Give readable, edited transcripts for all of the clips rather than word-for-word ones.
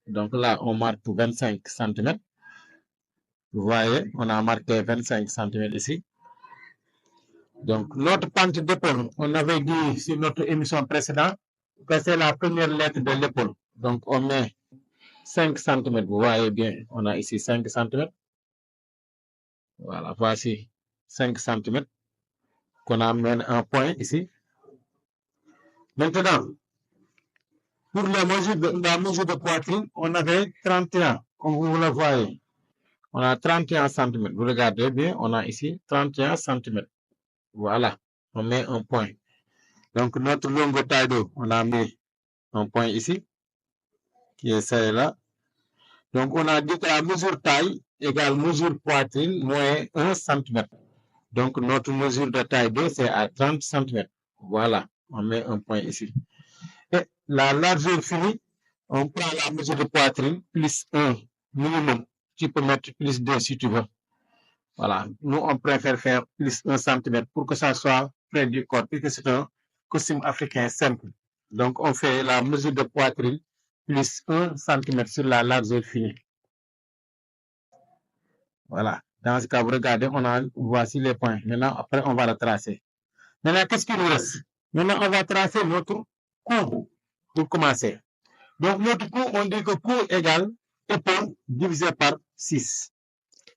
Donc là, on marque 25 cm. Vous voyez, on a marqué 25 cm ici. Donc, notre pente d'épaule, on avait dit sur notre émission précédente que c'est la première lettre de l'épaule. Donc, on met 5 cm. Vous voyez bien, on a ici 5 cm. Voilà, voici 5 cm qu'on amène un point ici. Maintenant, pour la mesure de poitrine, on avait 31, comme vous le voyez. On a 31 cm. Vous regardez bien, on a ici 31 cm. Voilà, on met un point. Donc, notre longue taille d'eau, on a mis un point ici, qui est celle-là. Donc, on a dit que la mesure taille égale mesure poitrine moins 1 cm. Donc, notre mesure de taille d'eau, c'est à 30 cm. Voilà, on met un point ici. Et la largeur finie, on prend la mesure de poitrine plus 1 minimum. Tu peux mettre plus 2 si tu veux. Voilà, nous, on préfère faire plus 1 cm pour que ça soit près du corps, puisque c'est un costume africain simple. Donc, on fait la mesure de poitrine plus 1 cm sur la largeur finie. Voilà. Dans ce cas, vous regardez, voici les points. Maintenant, après, on va le tracer. Maintenant, qu'est-ce qu'il nous reste? Maintenant, on va tracer notre cou pour commencer. Donc, notre cou, on dit que cou égale épaule divisé par 6.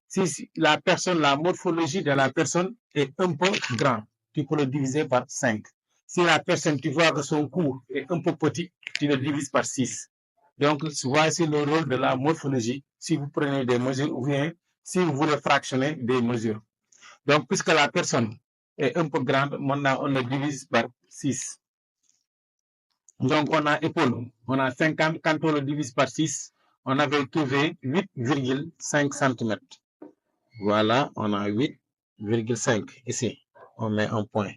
Si la morphologie de la personne est un peu grande, tu peux le diviser par 5. Si la personne, tu vois que son cou est un peu petit, tu le divises par 6. Donc, voici le rôle de la morphologie si vous prenez des mesures ou bien si vous voulez fractionner des mesures. Donc, puisque la personne est un peu grande, maintenant, on le divise par 6. Donc, on a épaule, on a 50. Quand on le divise par 6, on avait trouvé 8,5 cm. Voilà, on a 8,5 ici. On met un point.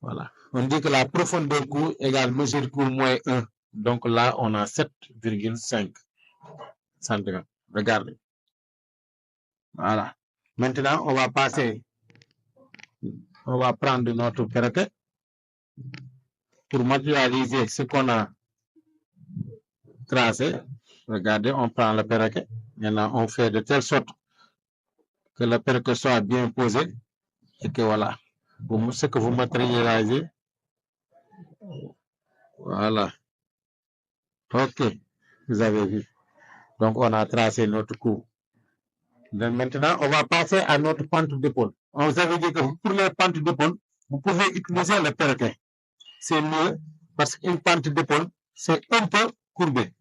Voilà. On dit que la profondeur cou égale mesure cou moins 1. Donc là, on a 7,5 cm. Regardez. Voilà. Maintenant, on va prendre notre perroquet pour matérialiser ce qu'on a tracé. Regardez, on prend le perroquet. Maintenant, on fait de telle sorte que le perroquet soit bien posé et que voilà, ce que vous matérialisez. Voilà. Ok, vous avez vu. Donc, on a tracé notre cou. Donc, maintenant, on va passer à notre pente d'épaule. On vous avait dit que pour les pentes d'épaule, vous pouvez utiliser le perroquet. C'est mieux parce qu'une pente d'épaule, c'est un peu courbé.